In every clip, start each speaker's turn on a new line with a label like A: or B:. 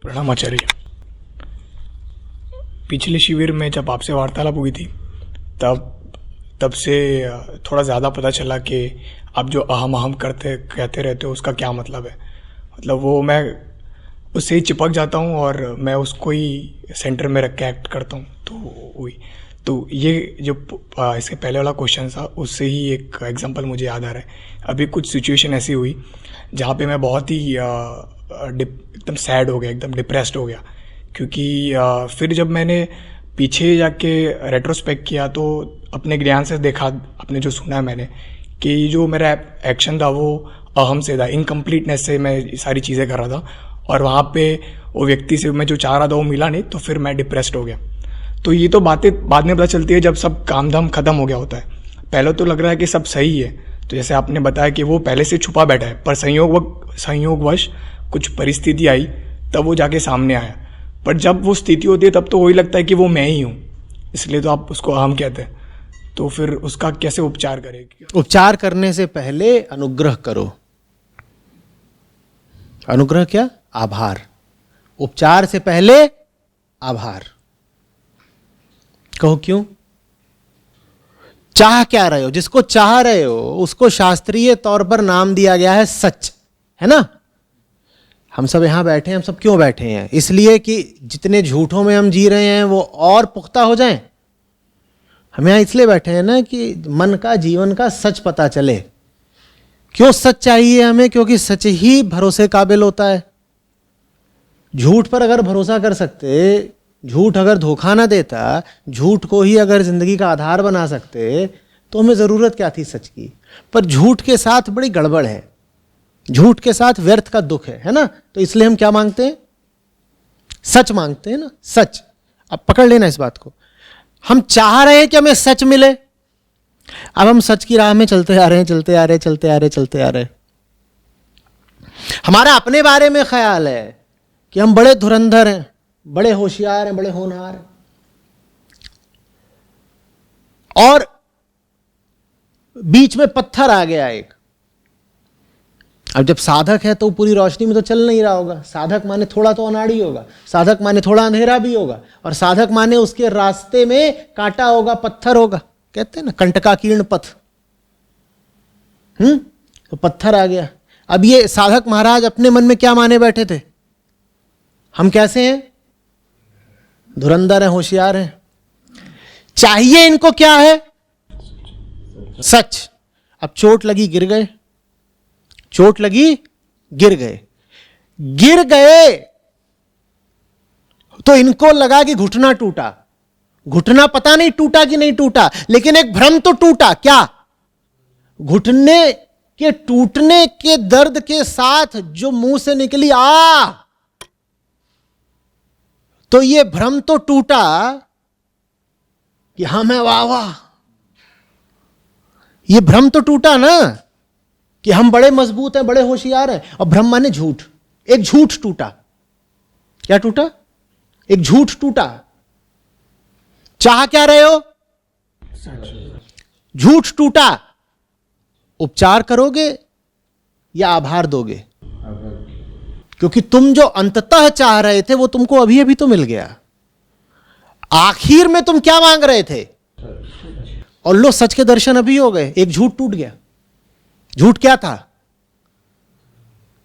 A: प्रणाम आचार्य। पिछले शिविर में जब आपसे वार्तालाप हुई थी तब से थोड़ा ज़्यादा पता चला कि आप जो अहम अहम कहते रहते हो उसका क्या मतलब है। मतलब वो मैं उससे ही चिपक जाता हूँ और मैं उसको ही सेंटर में रख के एक्ट करता हूँ। तो ये जो इसके पहले वाला क्वेश्चन था उससे ही एक एग्जांपल मुझे याद आ रहा है। अभी कुछ सिचुएशन ऐसी हुई जहाँ पे मैं बहुत ही एकदम सैड हो गया, एकदम डिप्रेस्ड हो गया, क्योंकि फिर जब मैंने पीछे जाके रेट्रोस्पेक्ट किया तो अपने ज्ञान से देखा, अपने जो सुना मैंने, कि जो मेरा एक्शन था वो अहम से था, इनकम्प्लीटनेस से मैं सारी चीज़ें कर रहा था, और वहाँ पे वो व्यक्ति से मैं जो चाह रहा था वो मिला नहीं, तो फिर मैं डिप्रेस्ड हो गया। तो ये तो बातें बाद में पता चलती है जब सब काम धाम खत्म हो गया होता है। पहले तो लग रहा है कि सब सही है, तो जैसे आपने बताया कि वो पहले से छुपा बैठा है, पर संयोगवश कुछ परिस्थिति आई तब वो जाके सामने आया। पर जब वो स्थिति होती है तब तो वही लगता है कि वो मैं ही हूँ, इसलिए तो आप उसको अहम कहते हैं। तो फिर उसका कैसे उपचार करें?
B: उपचार करने से पहले अनुग्रह करो। अनुग्रह क्या? आभार। उपचार से पहले आभार। कहो क्यों? चाह क्या रहे हो? जिसको चाह रहे हो उसको शास्त्रीय तौर पर नाम दिया गया है सच, है ना? हम सब यहां बैठे हैं, हम सब क्यों बैठे हैं? इसलिए कि जितने झूठों में हम जी रहे हैं वो और पुख्ता हो जाएं। हम यहां इसलिए बैठे हैं ना कि मन का, जीवन का सच पता चले। क्यों सच चाहिए हमें? क्योंकि सच ही भरोसे काबिल होता है। झूठ पर अगर भरोसा कर सकते, झूठ अगर धोखा ना देता, झूठ को ही अगर जिंदगी का आधार बना सकते, तो हमें जरूरत क्या थी सच की? पर झूठ के साथ बड़ी गड़बड़ है, झूठ के साथ व्यर्थ का दुख है ना? तो इसलिए हम क्या मांगते हैं? सच मांगते हैं ना, सच। अब पकड़ लेना इस बात को। हम चाह रहे हैं कि हमें सच मिले, अब हम सच की राह में चलते आ रहे हैं, चलते आ रहे हैं, चलते आ रहे हैं, चलते आ रहे हैं। हमारा अपने बारे में ख्याल है कि हम बड़े धुरंधर हैं, बड़े होशियार हैं, बड़े होनहार हैं, और बीच में पत्थर आ गया एक। अब जब साधक है तो पूरी रोशनी में तो चल नहीं रहा होगा। साधक माने थोड़ा तो अनाड़ी होगा, साधक माने थोड़ा अंधेरा भी होगा, और साधक माने उसके रास्ते में कांटा होगा, पत्थर होगा। कहते हैं ना कंटकाकीर्ण पथ। तो पत्थर आ गया। अब ये साधक महाराज अपने मन में क्या माने बैठे थे? हम कैसे हैं? धुरंधर हैं, होशियार हैं। चाहिए इनको क्या है? सच। अब चोट लगी, गिर गए, चोट लगी, गिर गए। गिर गए तो इनको लगा कि घुटना टूटा। घुटना पता नहीं टूटा कि नहीं टूटा, लेकिन एक भ्रम तो टूटा। क्या? घुटने के टूटने के दर्द के साथ जो मुंह से निकली आ, तो ये भ्रम तो टूटा कि हां मैं वाह वाह। ये भ्रम तो टूटा ना कि हम बड़े मजबूत हैं, बड़े होशियार हैं। और भ्रम माने झूठ। एक झूठ टूटा। क्या टूटा? एक झूठ टूटा। चाह क्या रहे हो? झूठ टूटा। उपचार करोगे या आभार दोगे? क्योंकि तुम जो अंततः चाह रहे थे वो तुमको अभी अभी तो मिल गया। आखिर में तुम क्या मांग रहे थे? और लो, सच के दर्शन अभी हो गए। एक झूठ टूट गया। झूठ क्या था?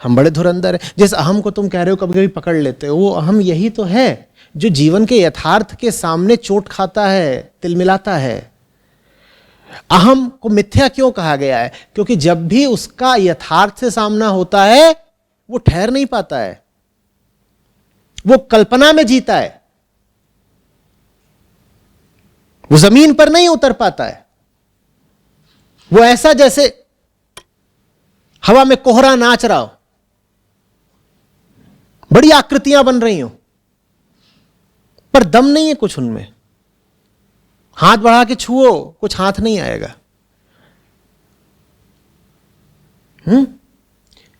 B: हम बड़े धुरंधर हैं। जिस अहम को तुम कह रहे हो कभी कभी पकड़ लेते हो, वो अहम यही तो है जो जीवन के यथार्थ के सामने चोट खाता है, तिलमिलाता है। अहम को मिथ्या क्यों कहा गया है? क्योंकि जब भी उसका यथार्थ से सामना होता है वो ठहर नहीं पाता है, वो कल्पना में जीता है, वो जमीन पर नहीं उतर पाता है। वो ऐसा जैसे हवा में कोहरा नाच रहा हो, बड़ी आकृतियां बन रही हो, पर दम नहीं है कुछ उनमें। हाथ बढ़ा के छुओ, कुछ हाथ नहीं आएगा।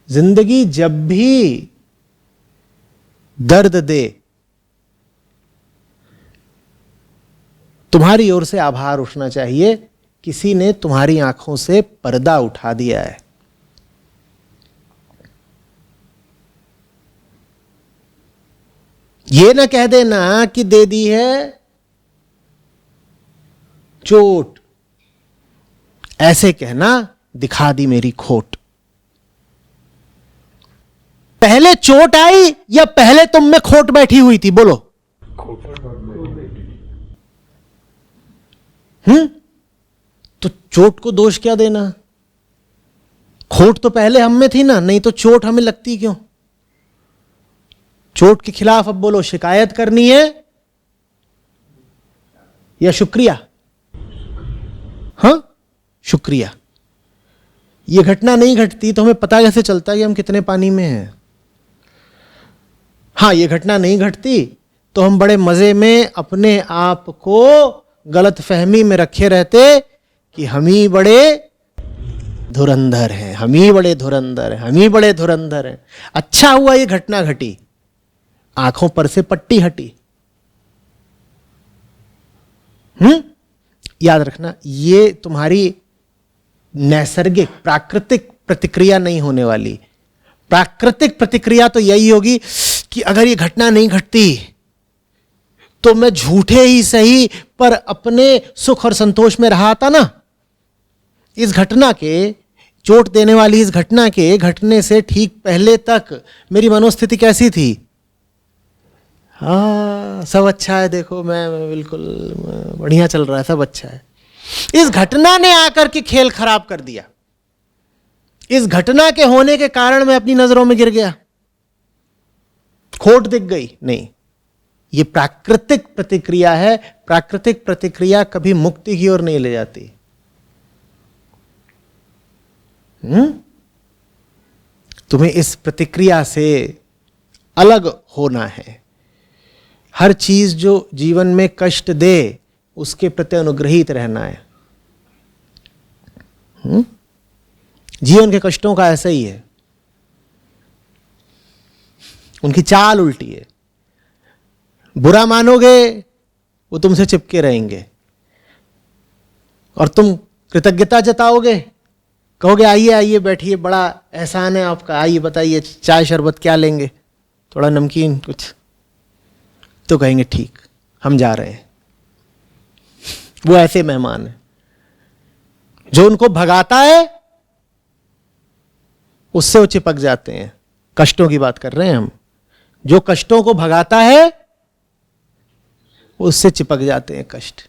B: जिंदगी जब भी दर्द दे, तुम्हारी ओर से आभार उठना चाहिए। किसी ने तुम्हारी आंखों से पर्दा उठा दिया है। ये ना कह देना कि दे दी है चोट, ऐसे कहना दिखा दी मेरी खोट। पहले चोट आई या पहले तुम में खोट बैठी हुई थी? बोलो। तो चोट को दोष क्या देना? खोट तो पहले हम में थी ना, नहीं तो चोट हमें लगती क्यों? चोट के खिलाफ अब बोलो, शिकायत करनी है या शुक्रिया? हां, शुक्रिया। यह घटना नहीं घटती तो हमें पता कैसे चलता कि हम कितने पानी में हैं? हां, यह घटना नहीं घटती तो हम बड़े मजे में अपने आप को गलत फहमी में रखे रहते कि हम ही बड़े धुरंधर हैं, हम ही बड़े धुरंधर हैं, हम ही बड़े धुरंधर हैं। अच्छा हुआ यह घटना घटी, आंखों पर से पट्टी हटी। याद रखना, ये तुम्हारी नैसर्गिक प्राकृतिक प्रतिक्रिया नहीं होने वाली। प्राकृतिक प्रतिक्रिया तो यही होगी कि अगर ये घटना नहीं घटती तो मैं झूठे ही सही पर अपने सुख और संतोष में रहा था ना। इस घटना के, चोट देने वाली इस घटना के घटने से ठीक पहले तक मेरी मनोस्थिति कैसी थी? हाँ, सब अच्छा है, देखो मैं बिल्कुल बढ़िया चल रहा है, सब अच्छा है। इस घटना ने आकर के खेल खराब कर दिया। इस घटना के होने के कारण मैं अपनी नजरों में गिर गया, खोट दिख गई। नहीं, यह प्राकृतिक प्रतिक्रिया है। प्राकृतिक प्रतिक्रिया कभी मुक्ति की ओर नहीं ले जाती। तुम्हें इस प्रतिक्रिया से अलग होना है। हर चीज जो जीवन में कष्ट दे उसके प्रति अनुग्रहित रहना है। जीवन के कष्टों का ऐसा ही है, उनकी चाल उल्टी है। बुरा मानोगे वो तुमसे चिपके रहेंगे, और तुम कृतज्ञता जताओगे, कहोगे आइए आइए बैठिए, बड़ा एहसान है आपका, आइए बताइए चाय शरबत क्या लेंगे, थोड़ा नमकीन कुछ, तो कहेंगे ठीक, हम जा रहे हैं। वो ऐसे मेहमान है। जो उनको भगाता है उससे वो चिपक जाते हैं। कष्टों की बात कर रहे हैं हम। जो कष्टों को भगाता है उससे चिपक जाते हैं कष्ट।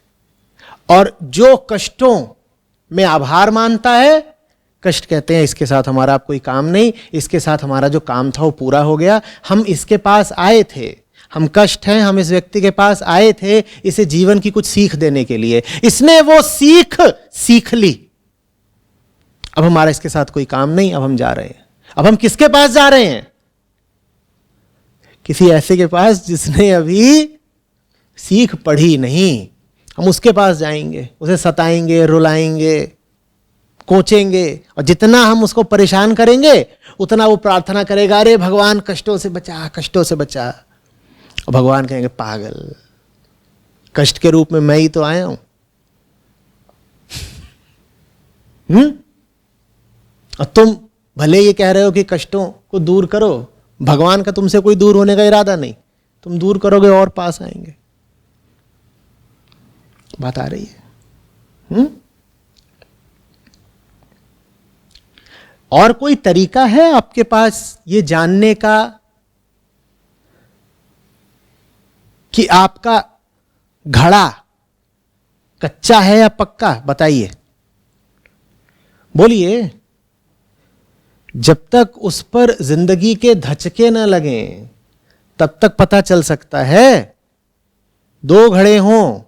B: और जो कष्टों में आभार मानता है, कष्ट कहते हैं इसके साथ हमारा अब कोई काम नहीं, इसके साथ हमारा जो काम था वो पूरा हो गया, हम इसके पास आए थे, हम कष्ट हैं, हम इस व्यक्ति के पास आए थे इसे जीवन की कुछ सीख देने के लिए, इसने वो सीख ली, अब हमारा इसके साथ कोई काम नहीं, अब हम जा रहे हैं। अब हम किसके पास जा रहे हैं? किसी ऐसे के पास जिसने अभी सीख पढ़ी नहीं। हम उसके पास जाएंगे, उसे सताएंगे, रुलाएंगे, कोचेंगे, और जितना हम उसको परेशान करेंगे उतना वो प्रार्थना करेगा, अरे भगवान कष्टों से बचा, कष्टों से बचा। और भगवान कहेंगे पागल, कष्ट के रूप में मैं ही तो आया हूं। और तुम भले ये कह रहे हो कि कष्टों को दूर करो, भगवान का तुमसे कोई दूर होने का इरादा नहीं। तुम दूर करोगे और पास आएंगे। बात आ रही है? और कोई तरीका है आपके पास ये जानने का कि आपका घड़ा कच्चा है या पक्का? बताइए, बोलिए। जब तक उस पर जिंदगी के धचके न लगें तब तक पता चल सकता है। दो घड़े हों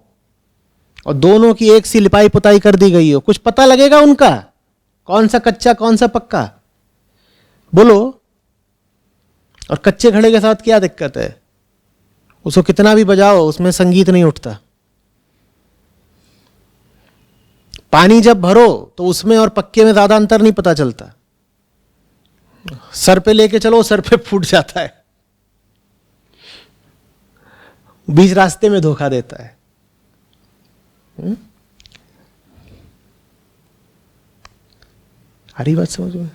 B: और दोनों की एक सी लिपाई पुताई कर दी गई हो, कुछ पता लगेगा उनका कौन सा कच्चा कौन सा पक्का? बोलो। और कच्चे घड़े के साथ क्या दिक्कत है? उसको कितना भी बजाओ उसमें संगीत नहीं उठता। पानी जब भरो तो उसमें और पक्के में ज्यादा अंतर नहीं पता चलता। सर पे लेके चलो, सर पे फूट जाता है, बीच रास्ते में धोखा देता है। आ रही बात समझ में?